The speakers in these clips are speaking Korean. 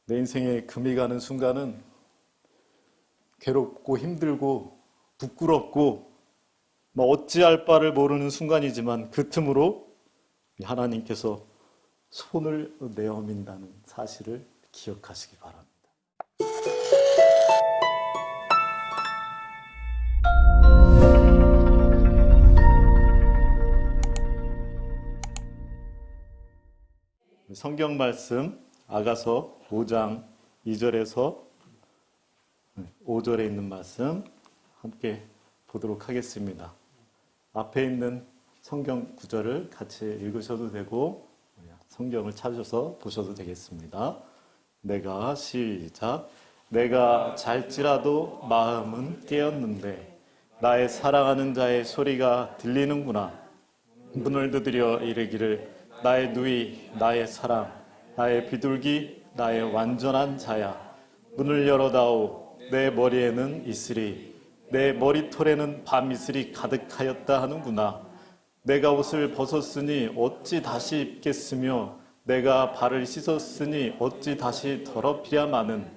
내 인생에 금이 가는 순간은 괴롭고 힘들고 부끄럽고 어찌할 바를 모르는 순간이지만 그 틈으로 하나님께서 손을 내어민다는 사실을 기억하시기 바랍니다. 성경 말씀 아가서 5장 2절에서 5절에 있는 말씀 함께 보도록 하겠습니다. 앞에 있는 성경 구절을 같이 읽으셔도 되고 성경을 찾아서 보셔도 되겠습니다. 시작. 내가 잘지라도 마음은 깨었는데 나의 사랑하는 자의 소리가 들리는구나. 문을 두드려 이르기를 나의 누이, 나의 사랑, 나의 비둘기, 나의 완전한 자야. 문을 열어다오. 내 머리에는 이슬이, 내 머리털에는 밤이슬이 가득하였다 하는구나. 내가 옷을 벗었으니 어찌 다시 입겠으며 내가 발을 씻었으니 어찌 다시 더럽히랴마는.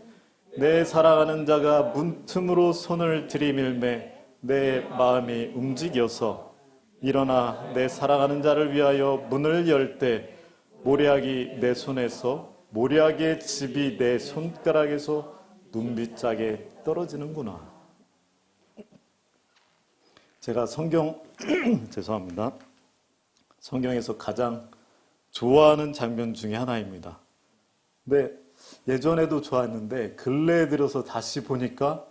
내 사랑하는 자가 문틈으로 손을 들이밀매 내 마음이 움직여서 일어나 내 사랑하는 자를 위하여 문을 열 때 모략이 내 손에서 모략의 즙이 내 손가락에서 눈빗자게 떨어지는구나. 제가 죄송합니다. 성경에서 가장 좋아하는 장면 중에 하나입니다. 근데 예전에도 좋아했는데 근래에 들어서 다시 보니까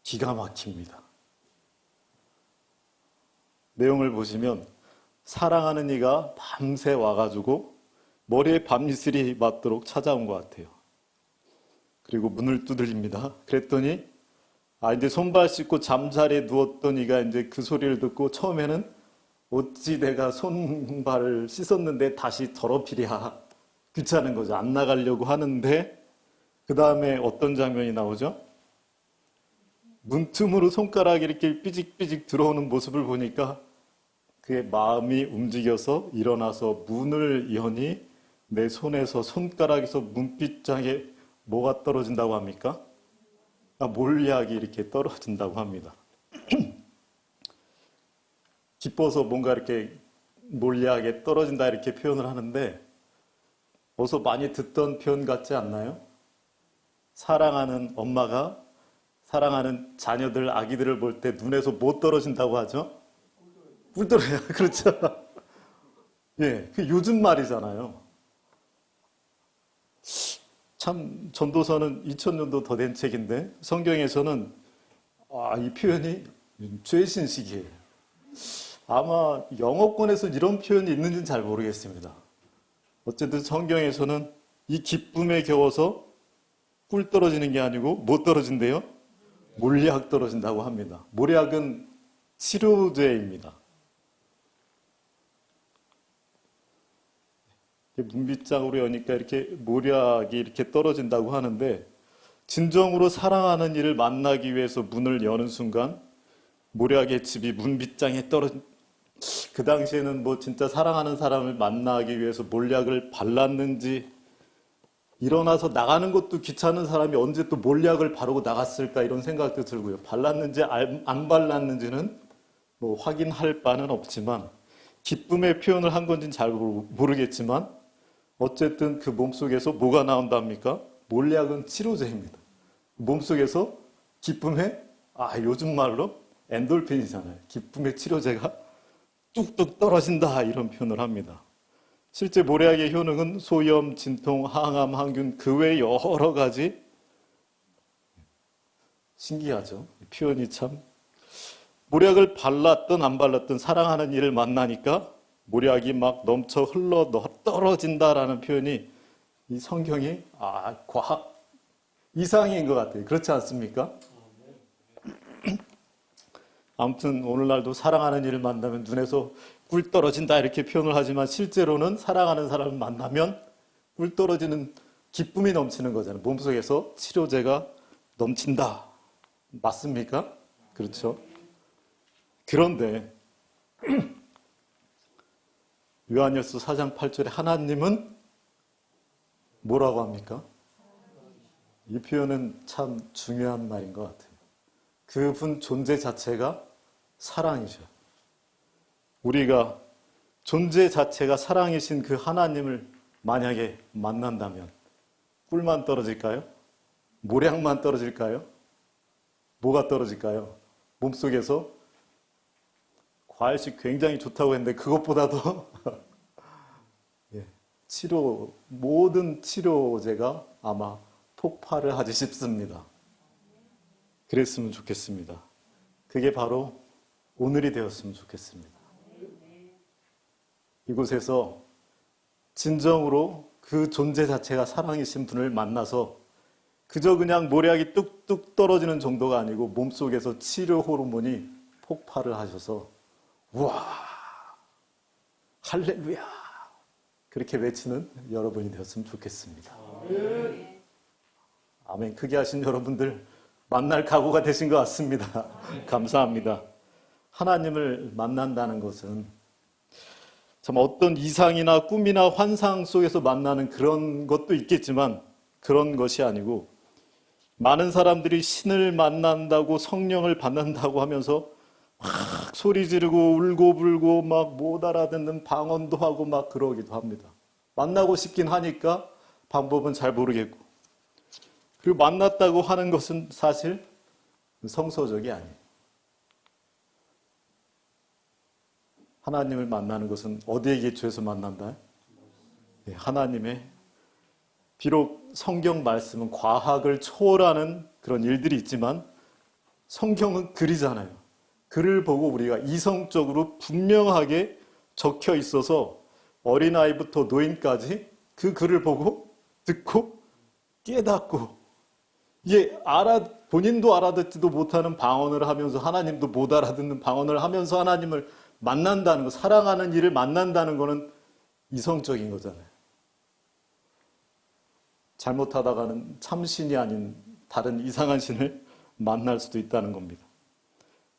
기가 막힙니다. 내용을 보시면 사랑하는 이가 밤새 와가지고 머리에 밤이슬이 맞도록 찾아온 것 같아요. 그리고 문을 두드립니다. 그랬더니 이제 손발 씻고 잠자리에 누웠던 이가 이제 그 소리를 듣고 처음에는 어찌 내가 손발을 씻었는데 다시 더럽히랴. 귀찮은 거죠. 안 나가려고 하는데 그 다음에 어떤 장면이 나오죠? 문틈으로 손가락이 이렇게 삐직삐직 들어오는 모습을 보니까 그의 마음이 움직여서 일어나서 문을 여니 내 손에서 손가락에서 문빗장에 뭐가 떨어진다고 합니까? 몰약이 이렇게 떨어진다고 합니다. 기뻐서 뭔가 이렇게 몰약에 떨어진다 이렇게 표현을 하는데 어서 많이 듣던 표현 같지 않나요? 사랑하는 엄마가 사랑하는 자녀들, 아기들을 볼 때 눈에서 뭐 떨어진다고 하죠? 꿀 떨어져요. 그렇죠. 예, 그 요즘 말이잖아요. 참 전도서는 2000년도 더 된 책인데 성경에서는 이 표현이 최신식이에요. 아마 영어권에서 이런 표현이 있는지는 잘 모르겠습니다. 어쨌든 성경에서는 이 기쁨에 겨워서 꿀 떨어지는 게 아니고 뭐 떨어진대요? 몰약 떨어진다고 합니다. 몰약은 치료제입니다. 문빗장으로 여니까 이렇게 몰약이 이렇게 떨어진다고 하는데 진정으로 사랑하는 이를 만나기 위해서 문을 여는 순간 몰약의 즙이 문빗장에 떨어진 그 당시에는 진짜 사랑하는 사람을 만나기 위해서 몰약을 발랐는지 일어나서 나가는 것도 귀찮은 사람이 언제 또 몰약을 바르고 나갔을까 이런 생각도 들고요. 발랐는지 안 발랐는지는 확인할 바는 없지만 기쁨의 표현을 한 건지는 잘 모르겠지만 어쨌든 그 몸속에서 뭐가 나온답니까? 몰약은 치료제입니다. 몸속에서 기쁨의 요즘 말로 엔돌핀이잖아요. 기쁨의 치료제가 뚝뚝 떨어진다 이런 표현을 합니다. 실제 몰약의 효능은 소염, 진통, 항암, 항균 그 외 여러 가지 신기하죠. 표현이 참 몰약을 발랐든 안 발랐든 사랑하는 이를 만나니까 몰약이 막 넘쳐 흘러 떨어진다라는 표현이 이 성경이 과학 이상인 것 같아요. 그렇지 않습니까? 아무튼 오늘날도 사랑하는 이를 만나면 눈에서 꿀 떨어진다 이렇게 표현을 하지만 실제로는 사랑하는 사람을 만나면 꿀 떨어지는 기쁨이 넘치는 거잖아요. 몸속에서 치료제가 넘친다. 맞습니까? 그렇죠? 그런데 요한일서 4장 8절에 하나님은 뭐라고 합니까? 이 표현은 참 중요한 말인 것 같아요. 그분 존재 자체가 사랑이죠. 우리가 존재 자체가 사랑이신 그 하나님을 만약에 만난다면 꿀만 떨어질까요? 모량만 떨어질까요? 뭐가 떨어질까요? 몸속에서 과일식 굉장히 좋다고 했는데 그것보다도 예, 모든 치료제가 아마 폭발을 하지 싶습니다. 그랬으면 좋겠습니다. 그게 바로 오늘이 되었으면 좋겠습니다. 이곳에서 진정으로 그 존재 자체가 사랑이신 분을 만나서 그저 그냥 모략이 뚝뚝 떨어지는 정도가 아니고 몸속에서 치료 호르몬이 폭발을 하셔서 우와 할렐루야 그렇게 외치는 여러분이 되었으면 좋겠습니다. 아멘. 크게 하신 여러분들 만날 각오가 되신 것 같습니다. 감사합니다. 하나님을 만난다는 것은 참 어떤 이상이나 꿈이나 환상 속에서 만나는 그런 것도 있겠지만 그런 것이 아니고 많은 사람들이 신을 만난다고 성령을 받는다고 하면서 막 소리 지르고 울고 불고 막 못 알아듣는 방언도 하고 막 그러기도 합니다. 만나고 싶긴 하니까 방법은 잘 모르겠고 그리고 만났다고 하는 것은 사실 성서적이 아니에요. 하나님을 만나는 것은 어디에 기초해서 만난다? 하나님의 비록 성경 말씀은 과학을 초월하는 그런 일들이 있지만 성경은 글이잖아요. 글을 보고 우리가 이성적으로 분명하게 적혀 있어서 어린아이부터 노인까지 그 글을 보고 듣고 깨닫고 이게 본인도 알아듣지도 못하는 방언을 하면서 하나님도 못 알아듣는 방언을 하면서 하나님을 만난다는 거, 사랑하는 이를 만난다는 거는 이성적인 거잖아요. 잘못하다가는 참신이 아닌 다른 이상한 신을 만날 수도 있다는 겁니다.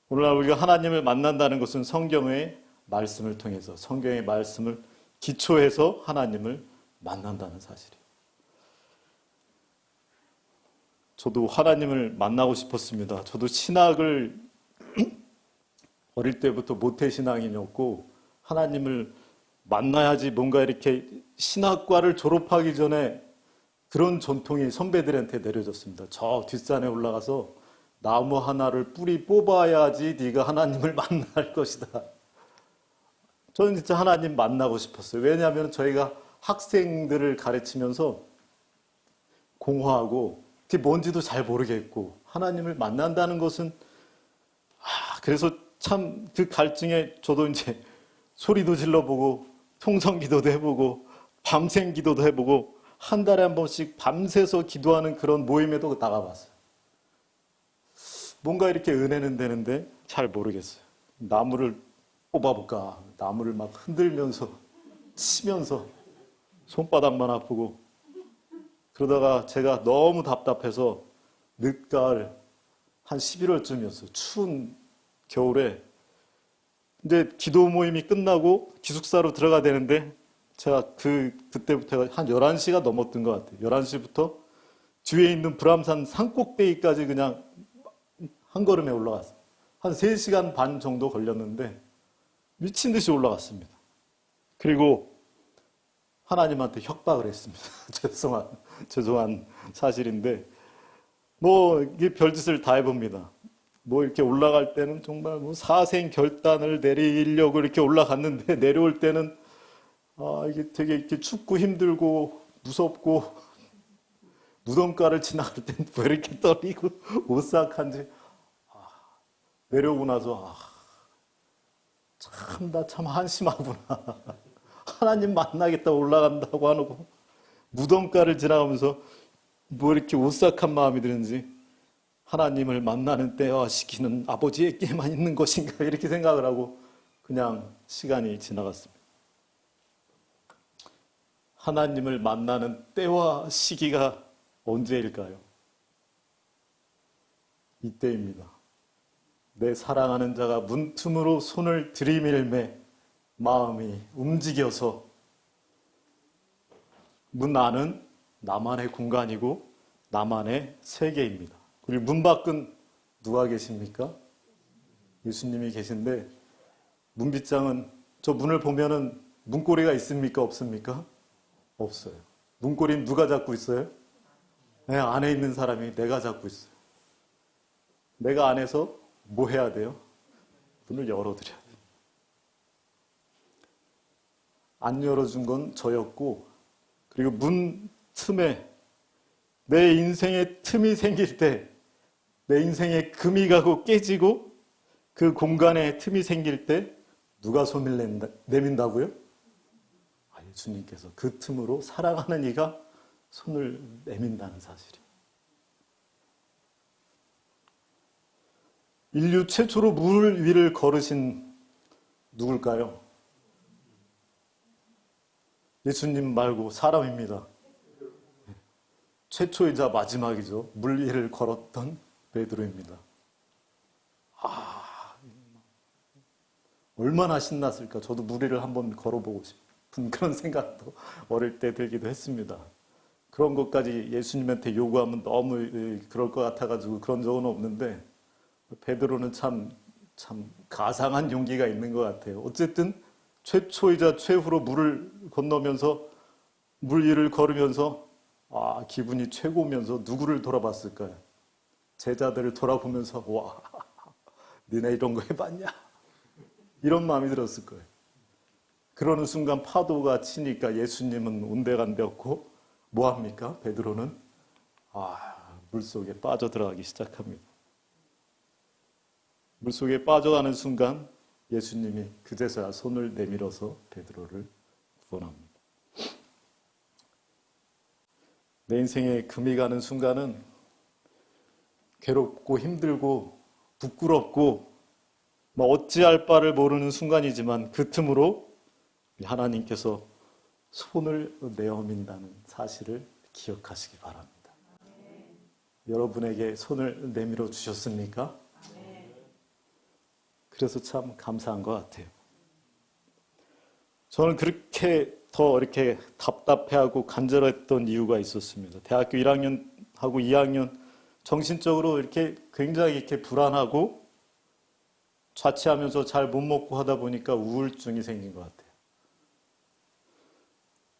오늘날 우리가 하나님을 만난다는 것은 성경의 말씀을 통해서 성경의 말씀을 기초해서 하나님을 만난다는 사실이에요. 저도 하나님을 만나고 싶었습니다. 저도 신학을 어릴 때부터 모태신앙인이었고 하나님을 만나야지 뭔가 이렇게 신학과를 졸업하기 전에 그런 전통이 선배들한테 내려졌습니다. 저 뒷산에 올라가서 나무 하나를 뿌리 뽑아야지 네가 하나님을 만날 것이다. 저는 진짜 하나님 만나고 싶었어요. 왜냐하면 저희가 학생들을 가르치면서 공허하고 그게 뭔지도 잘 모르겠고 하나님을 만난다는 것은 그래서 참 그 갈증에 저도 이제 소리도 질러보고 통성기도도 해보고 밤샘 기도도 해보고 한 달에 한 번씩 밤새서 기도하는 그런 모임에도 나가봤어요. 뭔가 이렇게 은혜는 되는데 잘 모르겠어요. 나무를 뽑아볼까? 나무를 막 흔들면서 치면서 손바닥만 아프고 그러다가 제가 너무 답답해서 늦가을 한 11월쯤이었어요. 추운 겨울에 근데 기도 모임이 끝나고 기숙사로 들어가야 되는데 제가 그때부터 한 11시가 넘었던 것 같아요. 11시부터 뒤에 있는 불암산 산꼭대기까지 그냥 한 걸음에 올라갔어요. 한 3시간 반 정도 걸렸는데 미친 듯이 올라갔습니다. 그리고 하나님한테 협박을 했습니다. 죄송한 사실인데 이게 별짓을 다 해봅니다. 이렇게 올라갈 때는 정말 사생 결단을 내리려고 이렇게 올라갔는데 내려올 때는 이게 되게 이렇게 춥고 힘들고 무섭고 무덤가를 지나갈 때는 왜 이렇게 떨리고 오싹한지 내려오고 나서 나 참 한심하구나. 하나님 만나겠다고 올라간다고 하고 무덤가를 지나가면서 이렇게 오싹한 마음이 드는지 하나님을 만나는 때와 시기는 아버지에게만 있는 것인가 이렇게 생각을 하고 그냥 시간이 지나갔습니다. 하나님을 만나는 때와 시기가 언제일까요? 이때입니다. 내 사랑하는 자가 문틈으로 손을 들이밀매 마음이 움직여서 문 안은 나만의 공간이고 나만의 세계입니다. 그리고 문 밖은 누가 계십니까? 예수님이 계신데 문빗장은 저 문을 보면은 문고리가 있습니까? 없습니까? 없어요. 문고리는 누가 잡고 있어요? 네, 안에 있는 사람이 내가 잡고 있어요. 내가 안에서 뭐 해야 돼요? 문을 열어드려야 돼요. 안 열어준 건 저였고, 그리고 문 틈에 내 인생에 틈이 생길 때, 내 인생에 금이 가고 깨지고 그 공간에 틈이 생길 때 누가 손을 내민다고요? 예수님께서 그 틈으로 사랑하는 이가 손을 내민다는 사실이에요. 인류 최초로 물 위를 걸으신 누굴까요? 예수님 말고 사람입니다. 최초이자 마지막이죠. 물 위를 걸었던 베드로입니다. 얼마나 신났을까. 저도 물 위를 한번 걸어보고 싶은 그런 생각도 어릴 때 들기도 했습니다. 그런 것까지 예수님한테 요구하면 너무 그럴 것 같아가지고 그런 적은 없는데, 베드로는 참 가상한 용기가 있는 것 같아요. 어쨌든 최초이자 최후로 물을 건너면서 물 위를 걸으면서 기분이 최고면서 누구를 돌아봤을까요? 제자들을 돌아보면서 와, 니네 이런 거 해봤냐? 이런 마음이 들었을 거예요. 그러는 순간 파도가 치니까 예수님은 온데간데 없고 뭐합니까? 베드로는 물속에 빠져들어가기 시작합니다. 물속에 빠져가는 순간 예수님이 그제서야 손을 내밀어서 베드로를 구원합니다. 내 인생에 금이 가는 순간은 괴롭고 힘들고 부끄럽고 어찌할 바를 모르는 순간이지만 그 틈으로 하나님께서 손을 내어민다는 사실을 기억하시기 바랍니다. 여러분에게 손을 내밀어 주셨습니까? 그래서 참 감사한 것 같아요. 저는 그렇게 더 이렇게 답답해하고 간절했던 이유가 있었습니다. 대학교 1학년하고 2학년 정신적으로 이렇게 굉장히 이렇게 불안하고 자취하면서 잘 못 먹고 하다 보니까 우울증이 생긴 것 같아요.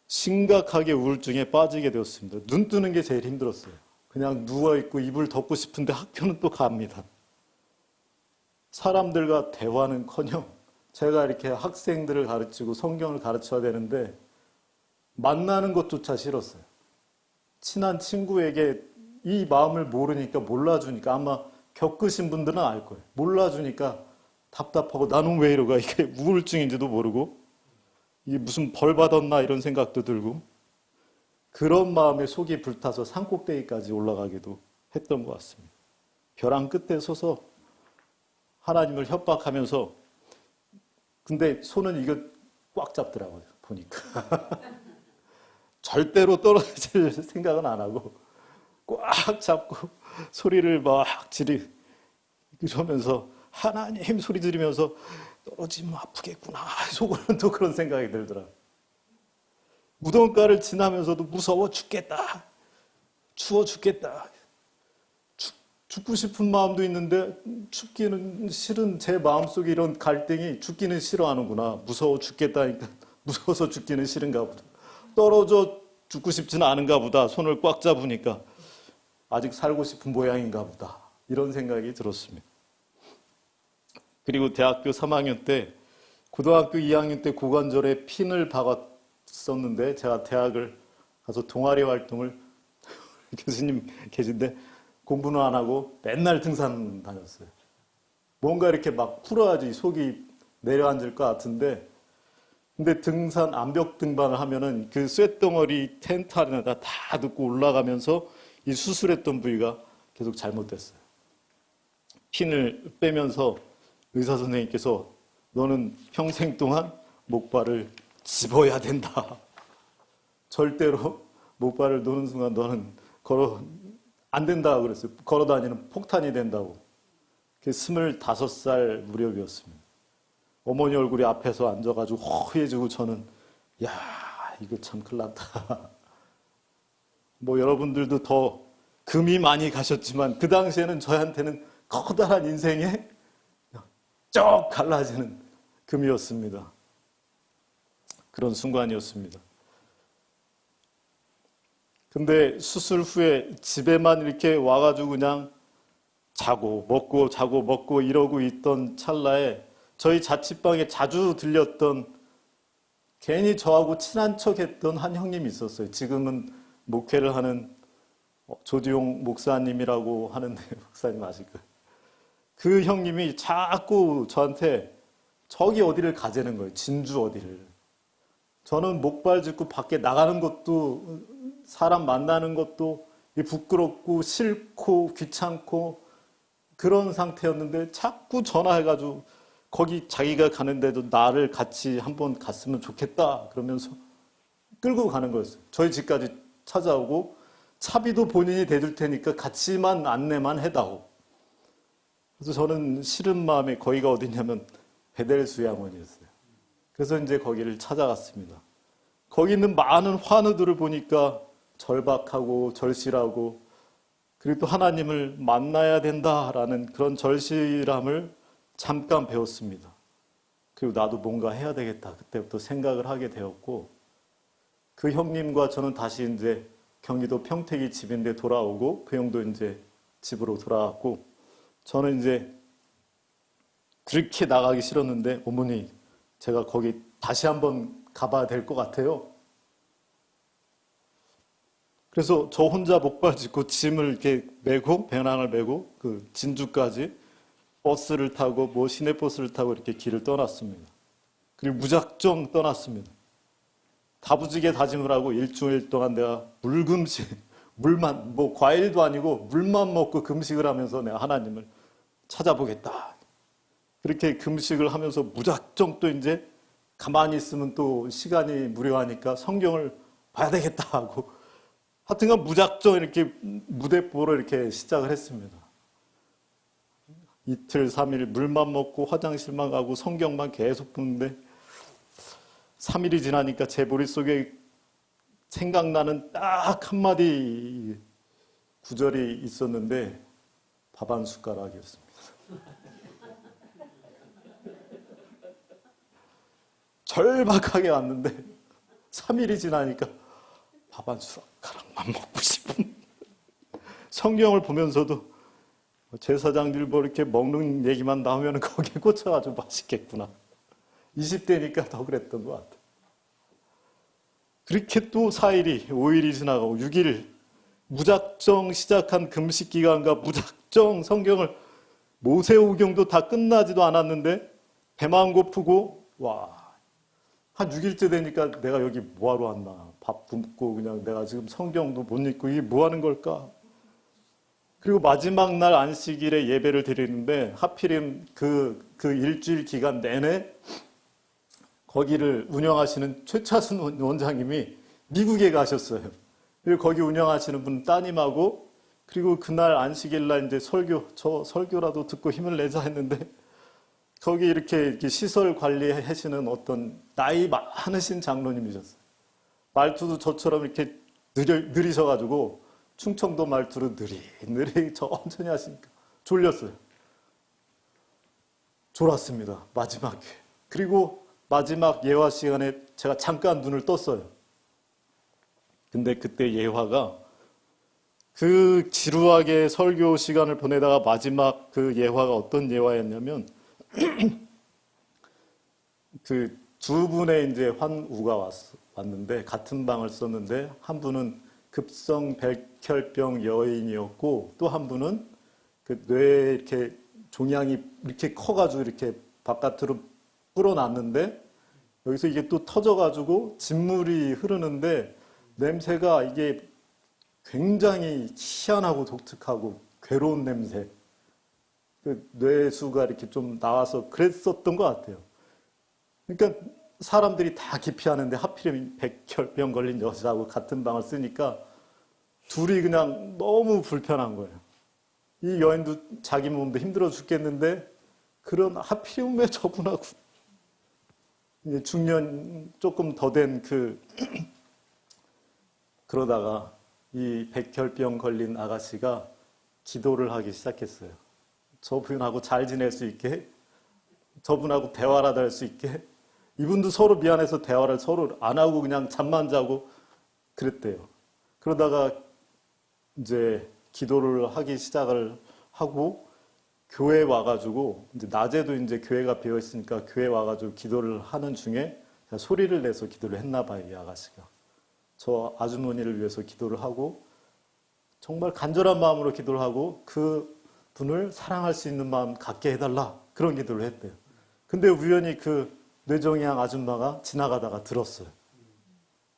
심각하게 우울증에 빠지게 되었습니다. 눈 뜨는 게 제일 힘들었어요. 그냥 누워있고 이불 덮고 싶은데 학교는 또 갑니다. 사람들과 대화는커녕 제가 이렇게 학생들을 가르치고 성경을 가르쳐야 되는데 만나는 것조차 싫었어요. 친한 친구에게 이 마음을 모르니까 몰라주니까 아마 겪으신 분들은 알 거예요. 몰라주니까 답답하고 나는 왜 이러가 이게 우울증인지도 모르고 이게 무슨 벌 받았나 이런 생각도 들고 그런 마음에 속이 불타서 산꼭대기까지 올라가기도 했던 것 같습니다. 벼랑 끝에 서서 하나님을 협박하면서 근데 손은 이거 꽉 잡더라고요. 보니까 절대로 떨어질 생각은 안 하고 꽉 잡고 소리를 막 지르면서 하나님 소리 지르면서 떨어지면 아프겠구나. 속으로는 또 그런 생각이 들더라고요. 무덤가를 지나면서도 무서워 죽겠다. 추워 죽겠다. 죽고 싶은 마음도 있는데 죽기는 싫은 제 마음속에 이런 갈등이 죽기는 싫어하는구나. 무서워 죽겠다니까 무서워서 죽기는 싫은가 보다. 떨어져 죽고 싶지는 않은가 보다. 손을 꽉 잡으니까 아직 살고 싶은 모양인가 보다. 이런 생각이 들었습니다. 그리고 대학교 3학년 때 고등학교 2학년 때 고관절에 핀을 박았었는데 제가 대학을 가서 동아리 활동을 교수님 계신데 공부는 안 하고 맨날 등산 다녔어요. 뭔가 이렇게 막 풀어야지 속이 내려앉을 것 같은데 근데 등산 암벽 등반을 하면은 그 쇳덩어리 텐트 안에다 다 넣고 올라가면서 이 수술했던 부위가 계속 잘못됐어요. 핀을 빼면서 의사 선생님께서 너는 평생 동안 목발을 집어야 된다. 절대로 목발을 놓는 순간 너는 안 된다 그랬어요. 걸어다니는 폭탄이 된다고. 그게 25살 무렵이었습니다. 어머니 얼굴이 앞에서 앉아가지고 허해지고 저는 야 이거 참 큰일 났다. 뭐 여러분들도 더 금이 많이 가셨지만 그 당시에는 저한테는 커다란 인생에 쭉 갈라지는 금이었습니다. 그런 순간이었습니다. 근데 수술 후에 집에만 이렇게 와가지고 그냥 자고 먹고 이러고 있던 찰나에 저희 자취방에 자주 들렸던 괜히 저하고 친한 척했던 한 형님이 있었어요. 지금은 목회를 하는 조지용 목사님이라고 하는데 목사님 아실 거예요. 그 형님이 자꾸 저한테 저기 어디를 가자는 거예요. 진주 어디를. 저는 목발 짚고 밖에 나가는 것도 사람 만나는 것도 부끄럽고 싫고 귀찮고 그런 상태였는데 자꾸 전화해가지고 거기 자기가 가는데도 나를 같이 한번 갔으면 좋겠다 그러면서 끌고 가는 거였어요. 저희 집까지 찾아오고 차비도 본인이 대줄 테니까 같이만 안내만 해다오. 그래서 저는 싫은 마음에 거기가 어디냐면 베델 수양원이었어요. 그래서 이제 거기를 찾아갔습니다. 거기 있는 많은 환우들을 보니까 절박하고 절실하고 그리고 또 하나님을 만나야 된다라는 그런 절실함을 잠깐 배웠습니다. 그리고 나도 뭔가 해야 되겠다. 그때부터 생각을 하게 되었고 그 형님과 저는 다시 이제 경기도 평택이 집인데 돌아오고 그 형도 이제 집으로 돌아왔고 저는 이제 그렇게 나가기 싫었는데 어머니 제가 거기 다시 한번 가봐야 될 것 같아요. 그래서 저 혼자 목발 짚고 짐을 이렇게 메고 배낭을 메고 그 진주까지 버스를 타고 뭐 시내버스를 타고 이렇게 길을 떠났습니다. 그리고 무작정 떠났습니다. 다부지게 다짐을 하고 일주일 동안 내가 물금식, 물만, 뭐 과일도 아니고 물만 먹고 금식을 하면서 내가 하나님을 찾아보겠다. 그렇게 금식을 하면서 무작정 또 이제 가만히 있으면 또 시간이 무료하니까 성경을 봐야 되겠다 하고 하여튼간 무작정 이렇게 무대뽀로 이렇게 시작을 했습니다. 이틀, 3일 물만 먹고 화장실만 가고 성경만 계속 보는데 3일이 지나니까 제 머릿속에 생각나는 딱 한마디 구절이 있었는데 밥 한 숟가락이었습니다. 절박하게 왔는데 3일이 지나니까 밥 한 숟가락만 먹고 싶은 성경을 보면서도 제사장들 뭐 이렇게 먹는 얘기만 나오면 거기에 꽂혀가지고 맛있겠구나. 20대니까 더 그랬던 것 같아요. 그렇게 또 4일이 5일이 지나가고 6일 무작정 시작한 금식 기간과 무작정 성경을 모세오경도 다 끝나지도 않았는데 배만 고프고 한 6일째 되니까 내가 여기 뭐하러 왔나. 밥 굶고 그냥 내가 지금 성경도 못 읽고 이게 뭐 하는 걸까. 그리고 마지막 날 안식일에 예배를 드리는데 하필이면 그 일주일 기간 내내 거기를 운영하시는 최차순 원장님이 미국에 가셨어요. 그리고 거기 운영하시는 분 따님하고 그리고 그날 안식일 날 이제 저 설교라도 듣고 힘을 내자 했는데 거기 이렇게 시설 관리하시는 어떤 나이 많으신 장로님이셨어요. 말투도 저처럼 이렇게 느리셔가지고 충청도 말투로 느리 천천히 하시니까 졸렸어요. 졸았습니다. 마지막에. 그리고 마지막 예화 시간에 제가 잠깐 눈을 떴어요. 근데 그때 예화가 그 지루하게 설교 시간을 보내다가 마지막 그 예화가 어떤 예화였냐면 그 두 분의 이제 환우가 왔는데 같은 방을 썼는데 한 분은 급성 백혈병 여인이었고 또 한 분은 그 뇌에 이렇게 종양이 이렇게 커가지고 이렇게 바깥으로 불어났는데 여기서 이게 또 터져가지고 진물이 흐르는데 냄새가 이게 굉장히 희한하고 독특하고 괴로운 냄새. 그 뇌수가 이렇게 좀 나와서 그랬었던 것 같아요. 그러니까 사람들이 다 기피하는데 하필이면 백혈병 걸린 여자하고 같은 방을 쓰니까 둘이 그냥 너무 불편한 거예요. 이 여인도 자기 몸도 힘들어 죽겠는데 그런 하필이면 왜 저분하고 중년 조금 더 된 그러다가 이 백혈병 걸린 아가씨가 기도를 하기 시작했어요. 저분하고 잘 지낼 수 있게, 저분하고 대화라도 할 수 있게. 이분도 서로 미안해서 대화를 서로 안 하고 그냥 잠만 자고 그랬대요. 그러다가 이제 기도를 하기 시작을 하고 교회에 와가지고 이제 낮에도 이제 교회가 비어 있으니까 교회에 와가지고 기도를 하는 중에 소리를 내서 기도를 했나 봐요, 이 아가씨가. 저 아주머니를 위해서 기도를 하고 정말 간절한 마음으로 기도를 하고 그 분을 사랑할 수 있는 마음 갖게 해달라, 그런 기도를 했대요. 근데 우연히 그 뇌종양 아줌마가 지나가다가 들었어요.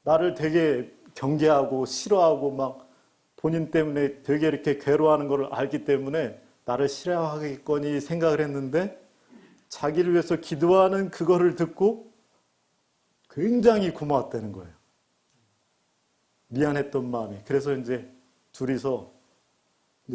나를 되게 경계하고 싫어하고 막 본인 때문에 되게 이렇게 괴로워하는 걸 알기 때문에 나를 싫어하겠거니 생각을 했는데 자기를 위해서 기도하는 그거를 듣고 굉장히 고마웠다는 거예요. 미안했던 마음이. 그래서 이제 둘이서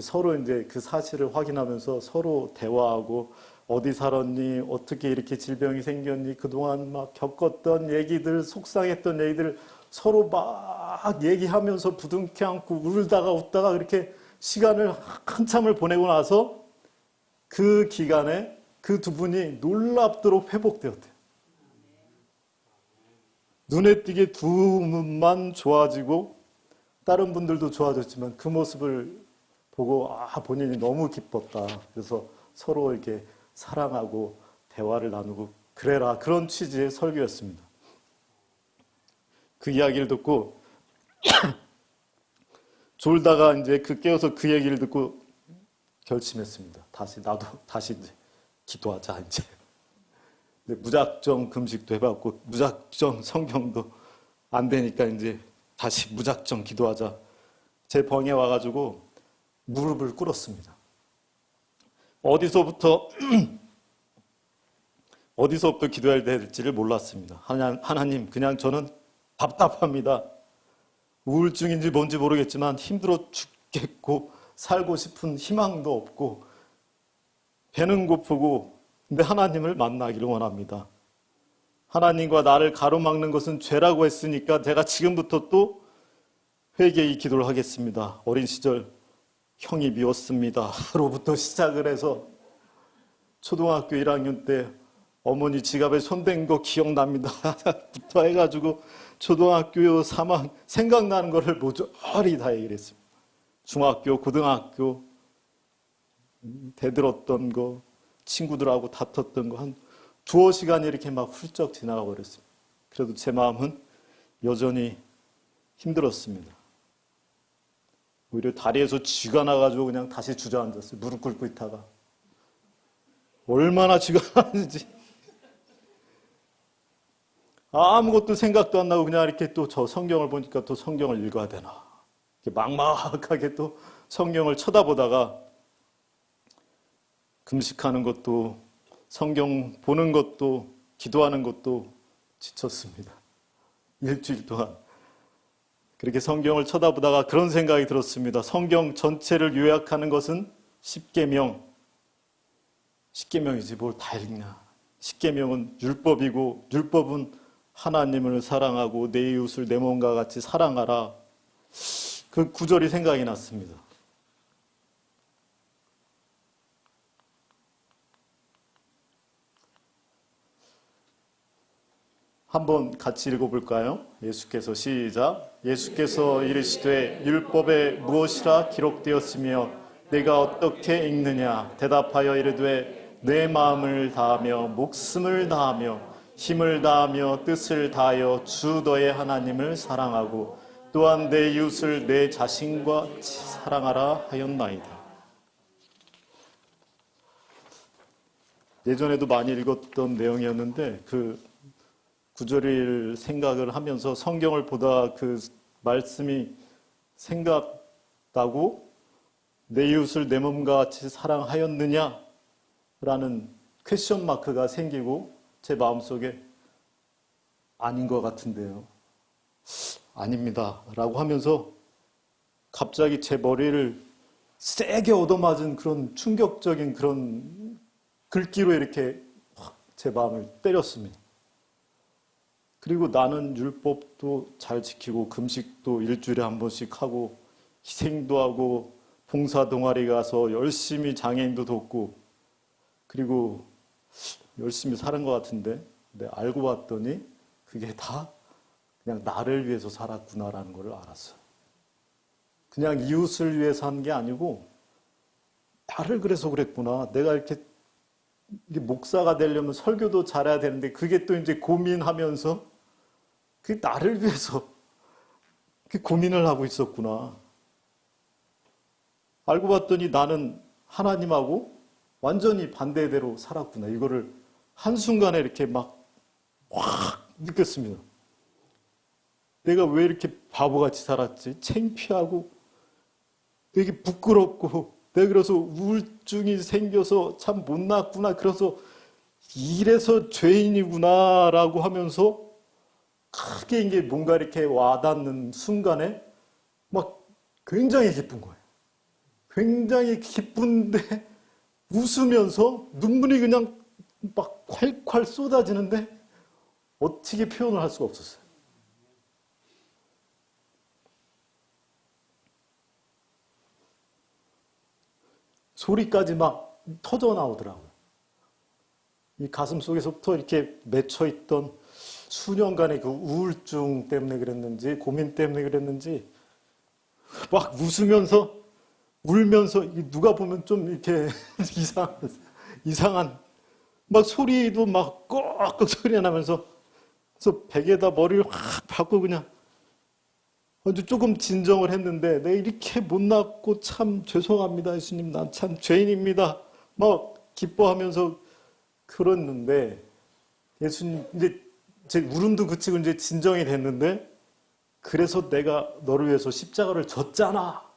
서로 이제 그 사실을 확인하면서 서로 대화하고 어디 살았니? 어떻게 이렇게 질병이 생겼니? 그동안 막 겪었던 얘기들, 속상했던 얘기들 서로 막 얘기하면서 부둥켜 안고 울다가 웃다가 그렇게 시간을 한참을 보내고 나서 그 기간에 그 두 분이 놀랍도록 회복되었대요. 눈에 띄게 두 분만 좋아지고 다른 분들도 좋아졌지만 그 모습을 보고 본인이 너무 기뻤다. 그래서 서로 이렇게 사랑하고 대화를 나누고 그래라, 그런 취지의 설교였습니다. 그 이야기를 듣고 졸다가 이제 깨어서 그 얘기를 듣고 결심했습니다. 나도 다시 이제 기도하자 이제. 근데 무작정 금식도 해봤고 무작정 성경도 안 되니까 이제 다시 무작정 기도하자. 제 방에 와가지고 무릎을 꿇었습니다. 어디서부터 기도해야 될지를 몰랐습니다. 하나님, 그냥 저는 답답합니다. 우울증인지 뭔지 모르겠지만 힘들어 죽겠고 살고 싶은 희망도 없고 배는 고프고, 근데 하나님을 만나기를 원합니다. 하나님과 나를 가로막는 것은 죄라고 했으니까 제가 지금부터 또 회개의 기도를 하겠습니다. 어린 시절 형이 미웠습니다. 로부터 시작을 해서 초등학교 1학년 때 어머니 지갑에 손댄 거 기억납니다. 부터 해가지고 초등학교 3학년 생각나는 거를 모조리 다 얘기를 했습니다. 중학교, 고등학교 대들었던 거, 친구들하고 다퉜던 거 한 두어 시간이 이렇게 막 훌쩍 지나가 버렸습니다. 그래도 제 마음은 여전히 힘들었습니다. 오히려 다리에서 쥐가 나가지고 그냥 다시 주저앉았어요. 무릎 꿇고 있다가. 얼마나 쥐가 나는지. 아무것도 생각도 안 나고 그냥 이렇게 또 저 성경을 보니까 또 성경을 읽어야 되나. 이렇게 막막하게 또 성경을 쳐다보다가 금식하는 것도 성경 보는 것도 기도하는 것도 지쳤습니다. 일주일 동안. 그렇게 성경을 쳐다보다가 그런 생각이 들었습니다. 성경 전체를 요약하는 것은 십계명. 십계명이지 뭘 다 읽냐. 십계명은 율법이고 율법은 하나님을 사랑하고 내 이웃을 내 몸과 같이 사랑하라. 그 구절이 생각이 났습니다. 한번 같이 읽어볼까요? 예수께서 시작. 예수께서 이르시되 율법에 무엇이라 기록되었으며 내가 어떻게 읽느냐. 대답하여 이르되 내 마음을 다하며 목숨을 다하며 힘을 다하며 뜻을 다하여 주 너의 하나님을 사랑하고 또한 내 이웃을 내 자신과 같이 사랑하라 하였나이다. 예전에도 많이 읽었던 내용이었는데 그 구절을 생각을 하면서 성경을 보다 그 말씀이 생각나고 내 이웃을 내 몸과 같이 사랑하였느냐라는 퀘션 마크가 생기고 제 마음속에 아닌 것 같은데요. 아닙니다. 라고 하면서 갑자기 제 머리를 세게 얻어맞은 그런 충격적인 그런 글귀로 이렇게 확 제 마음을 때렸습니다. 그리고 나는 율법도 잘 지키고 금식도 일주일에 한 번씩 하고 희생도 하고 봉사 동아리 가서 열심히 장애인도 돕고 그리고 열심히 사는 것 같은데 근데 알고 봤더니 그게 다 그냥 나를 위해서 살았구나라는 걸 알았어요. 그냥 이웃을 위해서 한 게 아니고 나를 그래서 그랬구나. 내가 이렇게 목사가 되려면 설교도 잘해야 되는데 그게 또 이제 고민하면서 그게 나를 위해서 그 고민을 하고 있었구나. 알고 봤더니 나는 하나님하고 완전히 반대대로 살았구나. 이거를 한순간에 이렇게 막 확 느꼈습니다. 내가 왜 이렇게 바보같이 살았지? 창피하고 되게 부끄럽고 내가 그래서 우울증이 생겨서 참 못났구나. 그래서 이래서 죄인이구나라고 하면서 크게 이게 뭔가 이렇게 와닿는 순간에 막 굉장히 기쁜 거예요. 굉장히 기쁜데 웃으면서 눈물이 그냥 막 콸콸 쏟아지는데 어떻게 표현을 할 수가 없었어요. 소리까지 막 터져 나오더라고요. 이 가슴 속에서부터 이렇게 맺혀있던 수년간의 그 우울증 때문에 그랬는지 고민 때문에 그랬는지 막 웃으면서 울면서 누가 보면 좀 이렇게 이상한 막 소리도 막 꺽꺽 소리가 나면서 그래서 베개에다 머리를 확 박고 그냥 조금 진정을 했는데 내가 이렇게 못났고 참 죄송합니다 예수님 난 참 죄인입니다 막 기뻐하면서 그랬는데 예수님 이제 제 울음도 그치고 이제 진정이 됐는데 그래서 내가 너를 위해서 십자가를 졌잖아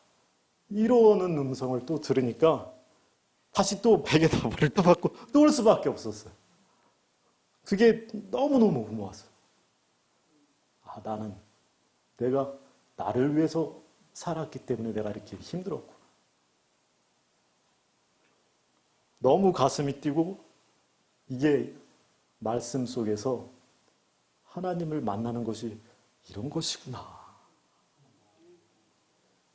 이러는 음성을 또 들으니까 다시 또 베개에다 머리를 또 박고 또 울 수밖에 없었어요. 그게 너무너무 고마웠어요. 아 나는 내가 나를 위해서 살았기 때문에 내가 이렇게 힘들었구나. 너무 가슴이 뛰고 이게 말씀 속에서 하나님을 만나는 것이 이런 것이구나.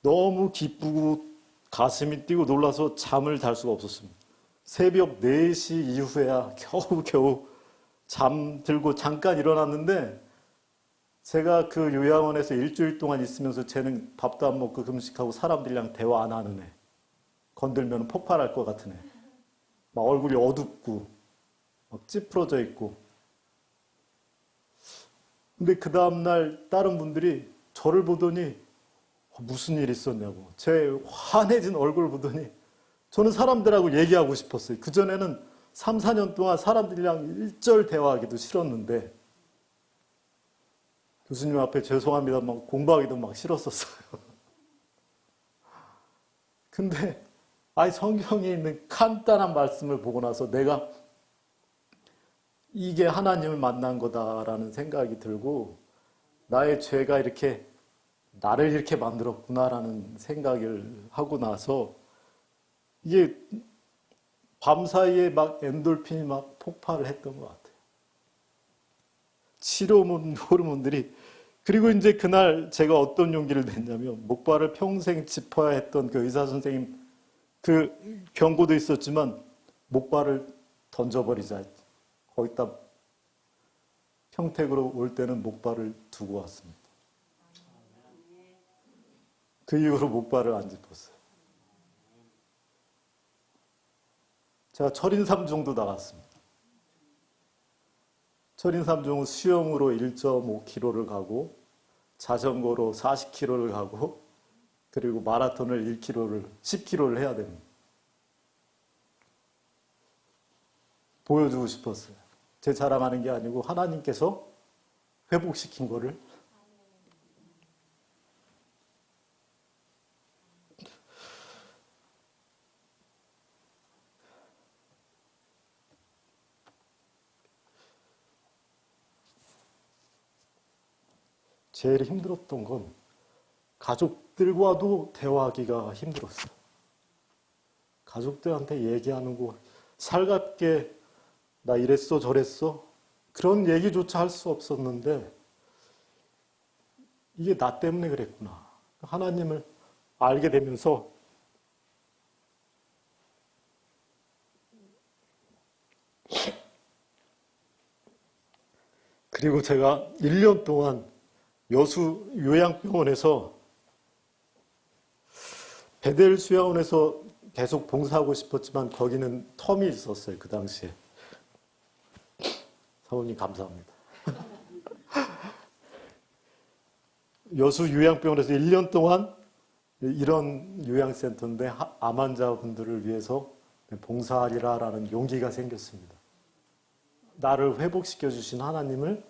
너무 기쁘고 가슴이 뛰고 놀라서 잠을 잘 수가 없었습니다. 새벽 4시 이후에야 겨우 잠들고 잠깐 일어났는데 제가 그 요양원에서 일주일 동안 있으면서 쟤는 밥도 안 먹고 금식하고 사람들이랑 대화 안 하는 애. 건들면 폭발할 것 같은 애. 막 얼굴이 어둡고 막 찌푸러져 있고. 근데 그 다음날 다른 분들이 저를 보더니 무슨 일 있었냐고. 제 환해진 얼굴 보더니 저는 사람들하고 얘기하고 싶었어요. 그전에는 3, 4년 동안 사람들이랑 일절 대화하기도 싫었는데 교수님 앞에 죄송합니다. 막 공부하기도 막 싫었었어요. 근데 성경에 있는 간단한 말씀을 보고 나서 내가 이게 하나님을 만난 거다라는 생각이 들고 나의 죄가 이렇게 나를 이렇게 만들었구나라는 생각을 하고 나서 이게 밤사이에 막 엔돌핀이 막 폭발을 했던 것 같아요. 치료 호르몬들이. 그리고 이제 그날 제가 어떤 용기를 냈냐면 목발을 평생 짚어야 했던 그 의사 선생님 그 경고도 있었지만 목발을 던져버리자. 거기다 평택으로 올 때는 목발을 두고 왔습니다. 그 이후로 목발을 안 짚었어요. 제가 철인삼종도 나갔습니다. 철인삼종은 수영으로 1.5km를 가고 자전거로 40km를 가고 그리고 마라톤을 10km를 해야 됩니다. 보여주고 싶었어요. 제 자랑하는 게 아니고 하나님께서 회복시킨 거를. 제일 힘들었던 건 가족들과도 대화하기가 힘들었어요. 가족들한테 얘기하는 거 살갑게 나 이랬어 저랬어 그런 얘기조차 할 수 없었는데 이게 나 때문에 그랬구나. 하나님을 알게 되면서 그리고 제가 1년 동안 여수 요양병원에서 베델 수양원에서 계속 봉사하고 싶었지만 거기는 텀이 있었어요. 그 당시에. 사모님 감사합니다. 여수 요양병원에서 1년 동안 이런 요양센터인데 암 환자분들을 위해서 봉사하리라라는 용기가 생겼습니다. 나를 회복시켜 주신 하나님을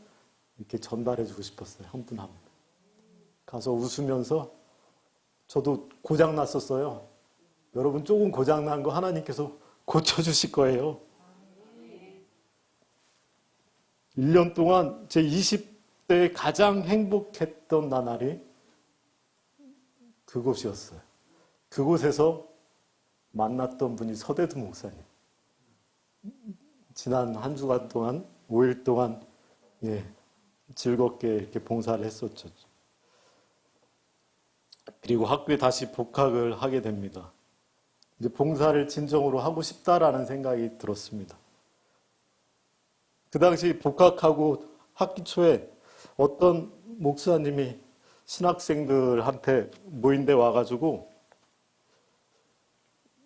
이렇게 전달해 주고 싶었어요. 한 분 한 분. 가서 웃으면서 저도 고장 났었어요. 여러분 조금 고장 난 거 하나님께서 고쳐 주실 거예요. 1년 동안 제 20대에 가장 행복했던 나날이 그곳이었어요. 그곳에서 만났던 분이 서대두 목사님. 지난 한 주간 동안, 5일 동안 즐겁게 이렇게 봉사를 했었죠. 그리고 학교에 다시 복학을 하게 됩니다. 이제 봉사를 진정으로 하고 싶다라는 생각이 들었습니다. 그 당시 복학하고 학기 초에 어떤 목사님이 신학생들한테 모인데 와가지고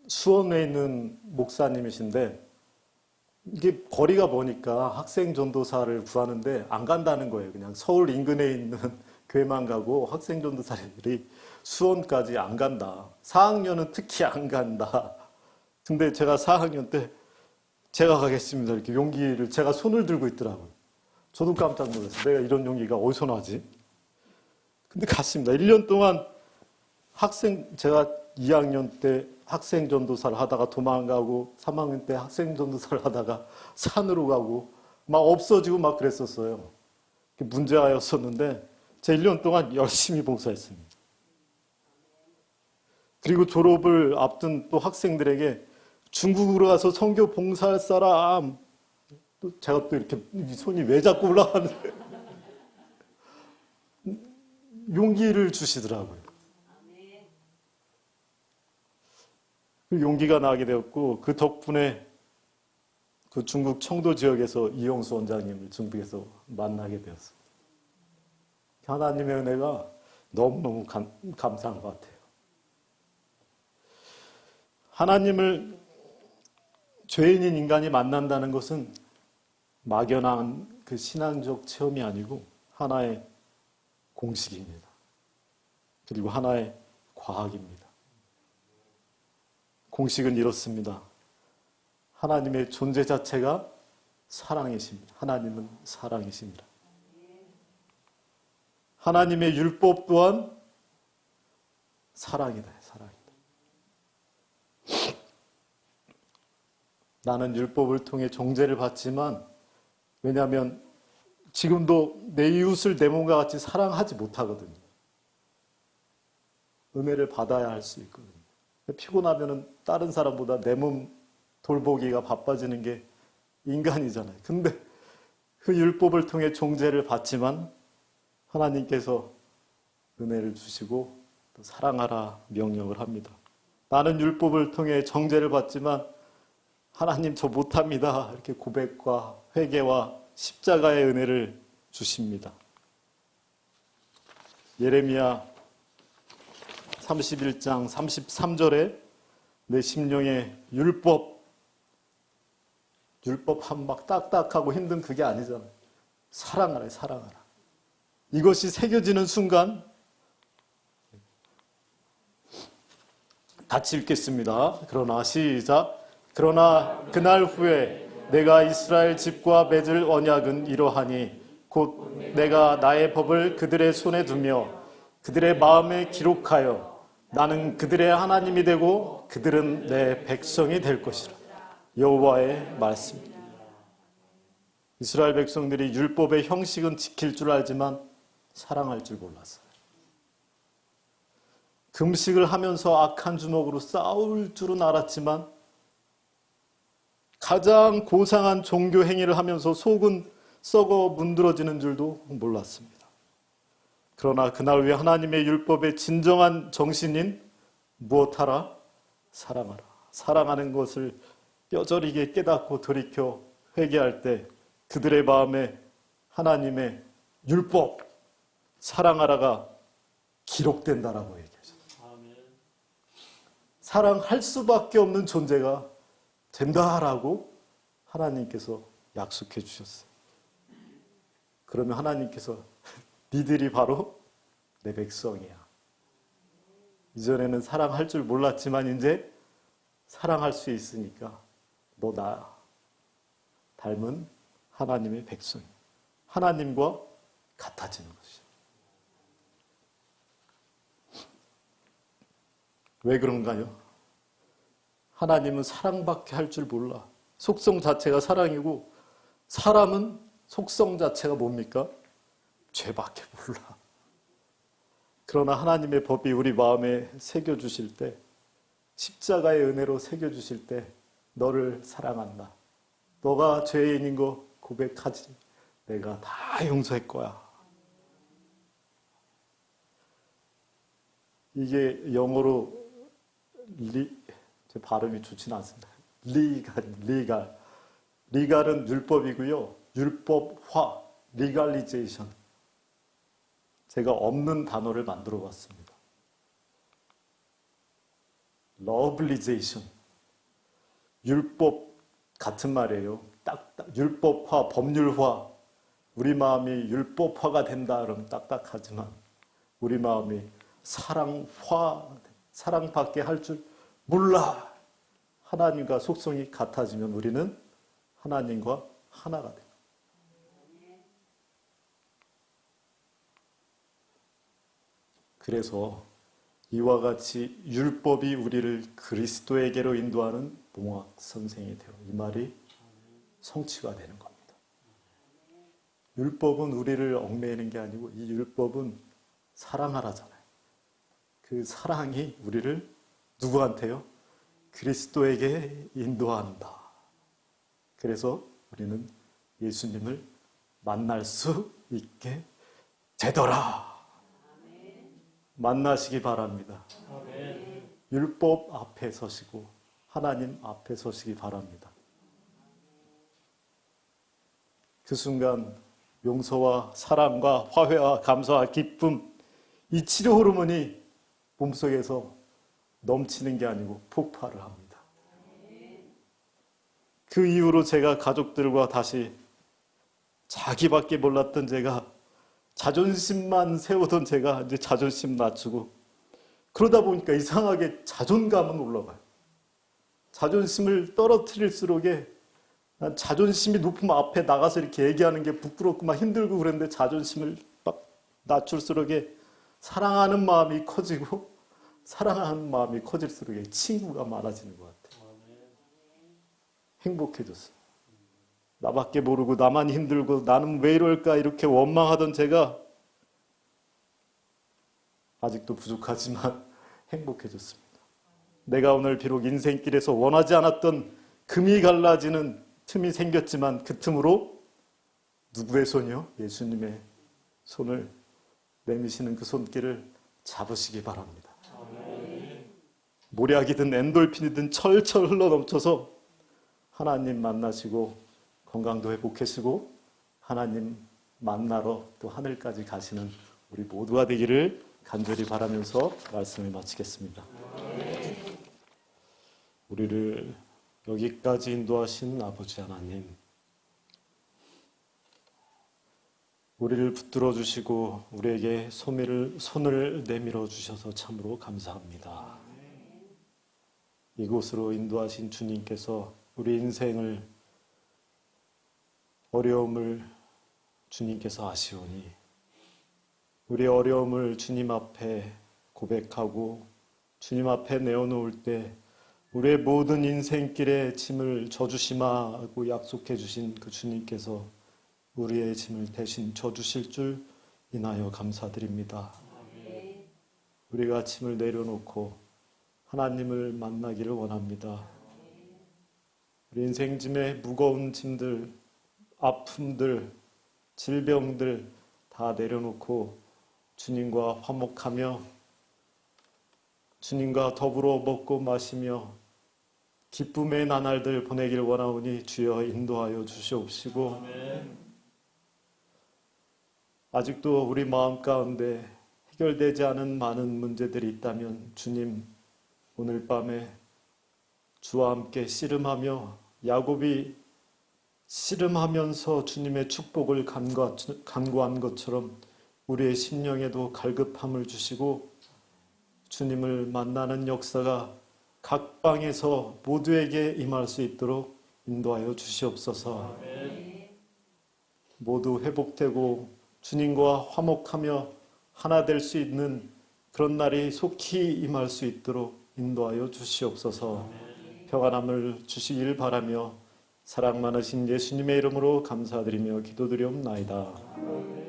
수원에 있는 목사님이신데 이게 거리가 머니까 학생 전도사를 구하는데 안 간다는 거예요. 그냥 서울 인근에 있는 교회만 가고 학생 전도사들이 수원까지 안 간다. 4학년은 특히 안 간다. 근데 제가 4학년 때 제가 가겠습니다. 이렇게 용기를 제가 손을 들고 있더라고요. 저도 깜짝 놀랐어요. 내가 이런 용기가 어디서 나지? 근데 갔습니다. 1년 동안 제가 2학년 때 학생 전도사를 하다가 도망가고 3학년 때 학생 전도사를 하다가 산으로 가고 막 없어지고 막 그랬었어요. 문제였었는데 제 1년 동안 열심히 봉사했습니다. 그리고 졸업을 앞둔 또 학생들에게 중국으로 가서 선교 봉사할 사람, 또 제가 또 이렇게 손이 왜 자꾸 올라가는데 용기를 주시더라고요. 그 용기가 나게 되었고 그 덕분에 그 중국 청도 지역에서 이용수 원장님을 중국에서 만나게 되었어요. 하나님의 은혜가 너무너무 감사한 것 같아요. 하나님을 죄인인 인간이 만난다는 것은 막연한 그 신앙적 체험이 아니고 하나의 공식입니다. 그리고 하나의 과학입니다. 공식은 이렇습니다. 하나님의 존재 자체가 사랑이십니다. 하나님은 사랑이십니다. 하나님의 율법 또한 사랑이다. 사랑이다. 나는 율법을 통해 정죄를 받지만 왜냐하면 지금도 내 이웃을 내 몸과 같이 사랑하지 못하거든요. 은혜를 받아야 할 수 있거든요. 피곤하면 다른 사람보다 내 몸 돌보기가 바빠지는 게 인간이잖아요. 근데 그 율법을 통해 정죄를 받지만 하나님께서 은혜를 주시고 또 사랑하라 명령을 합니다. 나는 율법을 통해 정죄를 받지만 하나님 저 못합니다. 이렇게 고백과 회개와 십자가의 은혜를 주십니다. 예레미야 31장 33절에 내 심령의 율법 막 딱딱하고 힘든 그게 아니잖아요. 사랑하라, 사랑하라. 이것이 새겨지는 순간 같이 읽겠습니다. 그러나 시작. 그러나 그날 후에 내가 이스라엘 집과 맺을 언약은 이러하니 곧 내가 나의 법을 그들의 손에 두며 그들의 마음에 기록하여 나는 그들의 하나님이 되고 그들은 내 백성이 될 것이라. 여호와의 말씀입니다. 이스라엘 백성들이 율법의 형식은 지킬 줄 알지만 사랑할 줄 몰랐어요. 금식을 하면서 악한 주먹으로 싸울 줄은 알았지만 가장 고상한 종교 행위를 하면서 속은 썩어 문드러지는 줄도 몰랐습니다. 그러나 그날 후에 하나님의 율법의 진정한 정신인 무엇하라? 사랑하라. 사랑하는 것을 뼈저리게 깨닫고 돌이켜 회개할 때 그들의 마음에 하나님의 율법, 사랑하라가 기록된다라고 얘기하셨어요. 사랑할 수밖에 없는 존재가 된다라고 하나님께서 약속해 주셨어요. 그러면 하나님께서 니들이 바로 내 백성이야. 이전에는 사랑할 줄 몰랐지만 이제 사랑할 수 있으니까 너 나 닮은 하나님의 백성, 하나님과 같아지는 것이죠. 왜 그런가요? 하나님은 사랑밖에 할 줄 몰라. 속성 자체가 사랑이고 사람은 속성 자체가 뭡니까? 죄밖에 몰라. 그러나 하나님의 법이 우리 마음에 새겨주실 때, 십자가의 은혜로 새겨주실 때 너를 사랑한다. 너가 죄인인 거 고백하지. 내가 다 용서할 거야. 이게 영어로 제 발음이 좋지는 않습니다. 리갈은 율법이고요. 율법화, 리갈리제이션. 제가 없는 단어를 만들어 봤습니다. 러블리제이션. 율법 같은 말이에요. 율법화, 법률화. 우리 마음이 율법화가 된다 그러면 딱딱하지만 우리 마음이 사랑밖에 할 줄 몰라. 하나님과 속성이 같아지면 우리는 하나님과 하나가 돼요. 그래서 이와 같이 율법이 우리를 그리스도에게로 인도하는 봉학 선생이 되어 이 말이 성취가 되는 겁니다. 율법은 우리를 얽매이는 게 아니고 이 율법은 사랑하라잖아요. 그 사랑이 우리를 누구한테요? 그리스도에게 인도한다. 그래서 우리는 예수님을 만날 수 있게 되더라. 만나시기 바랍니다. 율법 앞에 서시고 하나님 앞에 서시기 바랍니다. 그 순간 용서와 사랑과 화해와 감사와 기쁨, 이 치료 호르몬이 몸속에서 넘치는 게 아니고 폭발을 합니다. 그 이후로 제가 가족들과 다시 자기밖에 몰랐던 제가 자존심만 세우던 제가 이제 자존심 낮추고 그러다 보니까 이상하게 자존감은 올라가요. 자존심을 떨어뜨릴수록에 난 자존심이 높으면 앞에 나가서 이렇게 얘기하는 게 부끄럽고 막 힘들고 그랬는데 자존심을 막 낮출수록에 사랑하는 마음이 커지고 사랑하는 마음이 커질수록 친구가 많아지는 것 같아요. 행복해졌어요. 나밖에 모르고 나만 힘들고 나는 왜 이럴까 이렇게 원망하던 제가 아직도 부족하지만 행복해졌습니다. 내가 오늘 비록 인생길에서 원하지 않았던 금이 갈라지는 틈이 생겼지만 그 틈으로 누구의 손이요? 예수님의 손을 내미시는 그 손길을 잡으시기 바랍니다. 모략이든 엔돌핀이든 철철 흘러넘쳐서 하나님 만나시고 건강도 회복하시고 하나님 만나러 또 하늘까지 가시는 우리 모두가 되기를 간절히 바라면서 말씀을 마치겠습니다. 우리를 여기까지 인도하신 아버지 하나님, 우리를 붙들어 주시고 우리에게 손을 내밀어 주셔서 참으로 감사합니다. 이곳으로 인도하신 주님께서 우리 인생을 어려움을 주님께서 아시오니 우리의 어려움을 주님 앞에 고백하고 주님 앞에 내어놓을 때 우리의 모든 인생길의 짐을 져주시마고 약속해 주신 그 주님께서 우리의 짐을 대신 져주실 줄 인하여 감사드립니다. 우리가 짐을 내려놓고 하나님을 만나기를 원합니다. 우리 인생 짐의 무거운 짐들, 아픔들, 질병들 다 내려놓고 주님과 화목하며 주님과 더불어 먹고 마시며 기쁨의 나날들 보내길 원하오니 주여 인도하여 주시옵시고 아직도 우리 마음 가운데 해결되지 않은 많은 문제들이 있다면 주님 오늘 밤에 주와 함께 씨름하며 야곱이 씨름하면서 주님의 축복을 간구한 것처럼 우리의 심령에도 갈급함을 주시고 주님을 만나는 역사가 각 방에서 모두에게 임할 수 있도록 인도하여 주시옵소서. 모두 회복되고 주님과 화목하며 하나 될 수 있는 그런 날이 속히 임할 수 있도록 인도하여 주시옵소서. 평안함을 주시길 바라며 사랑 많으신 예수님의 이름으로 감사드리며 기도드리옵나이다.